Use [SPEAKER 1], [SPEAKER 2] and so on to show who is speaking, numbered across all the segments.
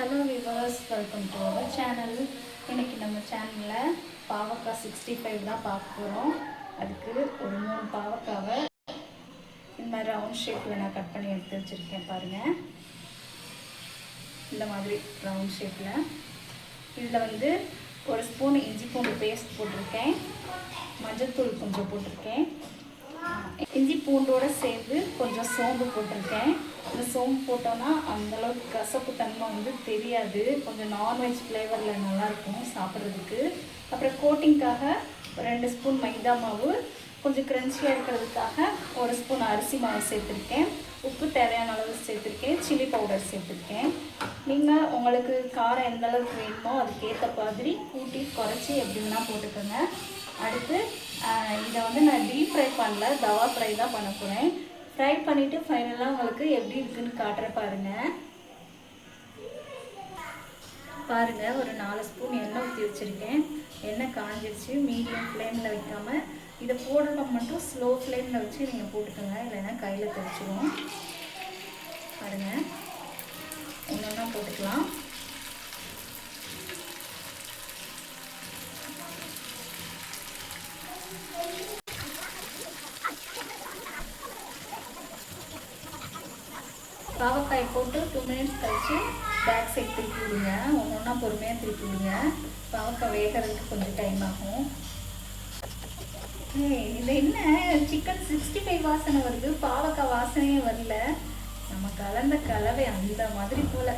[SPEAKER 1] Hello viewers, welcome to our channel. இன்றைக்கி நம்ம சேனலில் பாவக்காய் 65 தான் பார்க்க போகிறோம். அதுக்கு ஒரு 3 பாவக்காவை இந்த மாதிரி ரவுண்ட் ஷேப்பில் நான் கட் பண்ணி எடுத்து வச்சுருக்கேன். பாருங்கள், இந்த மாதிரி ரவுண்ட் ஷேப்பில். இதில் வந்து ஒரு ஸ்பூன் இஞ்சி பூண்டு பேஸ்ட் போட்டிருக்கேன், மஞ்சள்தூள் கொஞ்சம் போட்டிருக்கேன், இஞ்சி பூண்டோடு சேர்ந்து கொஞ்சம் சோம்பு போட்டிருக்கேன். இந்த சோம்பு போட்டோன்னா அந்தளவுக்கு கசப்பு தன்மை வந்து தெரியாது, கொஞ்சம் நான்வெஜ் ஃப்ளேவரில் நல்லாயிருக்கும் சாப்பிட்றதுக்கு. அப்புறம் கோட்டிங்காக 2 ஸ்பூன் மைதா மாவு, கொஞ்சம் க்ரன்ச்சியாக இருக்கிறதுக்காக 1 ஸ்பூன் அரிசி மாவு சேர்த்துருக்கேன், உப்பு தேவையான அளவு சேர்த்துருக்கேன், சில்லி பவுடர் சேர்த்துருக்கேன். நீங்கள் உங்களுக்கு காரம் எந்த அளவுக்கு வேணுமோ அதுக்கேற்ற மாதிரி கூட்டி குறைச்சி எப்படின்னா போட்டுக்கோங்க. அடுத்து இதை வந்து நான் டீப் ஃப்ரை பண்ணல, தவா ஃப்ரை தான் பண்ண போகிறேன். ஃப்ரை பண்ணிவிட்டு ஃபைனலாக உங்களுக்கு எப்படி இருக்குன்னு காட்டுறேன். பாருங்கள், ஒரு 4 ஸ்பூன் எண்ணெய் ஊற்றி வச்சுருக்கேன். எண்ணெய் காஞ்சிருச்சு. மீடியம் ஃப்ளேமில் வைக்காமல் இதை போடணும் மட்டும் ஸ்லோ ஃப்ளேமில் வச்சு நீங்கள் போட்டுக்கோங்க, இல்லைன்னா கையில் தெரிச்சிடும். பாருங்கள், ஒன்று ஒன்றா போட்டுக்கலாம். பாவக்காய் போட்டு 2 மினிட்ஸ் கழிச்சு பேக் சைட் திருப்பி விடுங்க. ஒன்று ஒன்றா பொறுமையாக திருப்பி விடுங்க. பாவக்காய் வேகிறதுக்கு கொஞ்சம் டைம் ஆகும். இது என்ன சிக்கன் 65 வாசனை வருது, பாவக்காய் வாசனையே வரல. நம்ம கலந்த கலவை அந்த மாதிரி போல்.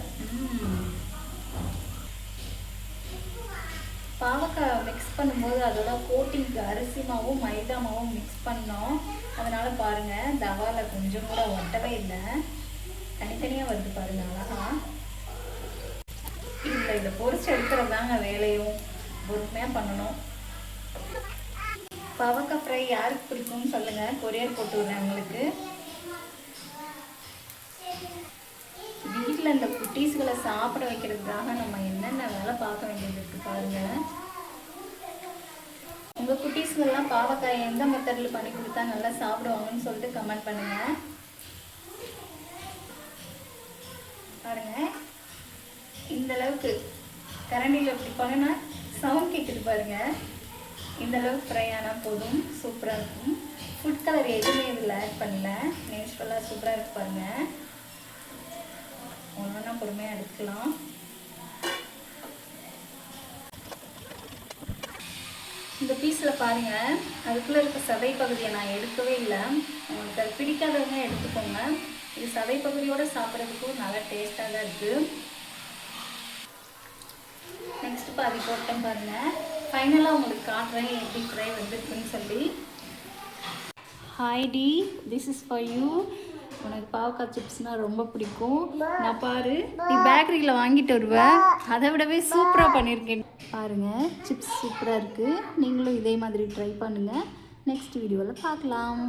[SPEAKER 1] பாவக்காய் மிக்ஸ் பண்ணும்போது அதோட கோட்டிங்க்கு அரிசி மாவும் மைதா மாவும் மிக்ஸ் பண்ணோம். அதனால் பாருங்கள், தவாவில் கொஞ்சம் கூட ஒட்டவே இல்லை, தனித்தனியாக வருது பாருங்கள், அழகா. இதை பொரிச்சு எடுக்கிறது தாங்க வேலையும், பொறுமையாக பண்ணணும். பாவக்காய் ஃப்ரை யாருக்கு பிடிக்கும்னு சொல்லுங்கள், கொரியர் போட்டு விடுறேன் உங்களுக்கு. வீட்டில் இந்த குட்டீஸ்களை சாப்பிட வைக்கிறதுக்காக நம்ம என்னென்ன வேலை பார்க்க வேண்டியது இருக்குது பாருங்கள். உங்கள் குட்டீஸ்கள்லாம் பாவக்காய் எந்த மெத்தடில் பண்ணி கொடுத்தா நல்லா சாப்பிடுவாங்கன்னு சொல்லிட்டு கமெண்ட் பண்ணுங்கள். பாருங்கள், இந்த அளவுக்கு கரண்டியில் இப்படி பண்ணனா சவுண்ட் கேட்குது பாருங்கள். இந்த அளவுக்கு ஃப்ரை ஆனால் போதும், சூப்பராக இருக்கும். ஃபுட் கலர் எதுவுமே இதில் ஆட் பண்ணல, நேச்சுரலாக சூப்பராக இருக்கு பாருங்கள். ஒன்றா பொறுமையாக எடுக்கலாம். இந்த பீஸில் பாருங்கள், அதுக்குள்ளே இருக்க சதை பகுதியை நான் எடுக்கவே இல்லை. உங்களுக்கு அது பிடிக்காதவங்க எடுத்துக்கோங்க. இது சதை பகுதியோடு சாப்பிட்றதுக்கும் நல்லா டேஸ்ட்டாக தான் இருக்குது. நெக்ஸ்ட் பாதி போட்டேன் பாருங்கள். ஃபைனலாக உங்களுக்கு காட்டுறேன் எப்படி ஃப்ரை வந்துருக்குன்னு சொல்லி. ஹாய் டி, திஸ் இஸ் ஃபார் யூ. உனக்கு பாவக்காய் சிப்ஸ்னால் ரொம்ப பிடிக்கும். நான் பாரு, நீ பேக்கரியில் வாங்கிட்டு வருவேன், அதை விடவே சூப்பராக பண்ணியிருக்கேன். பாருங்கள், சிப்ஸ் சூப்பராக இருக்குது. நீங்களும் இதே மாதிரி ட்ரை பண்ணுங்கள். நெக்ஸ்ட் வீடியோவில் பார்க்கலாம்.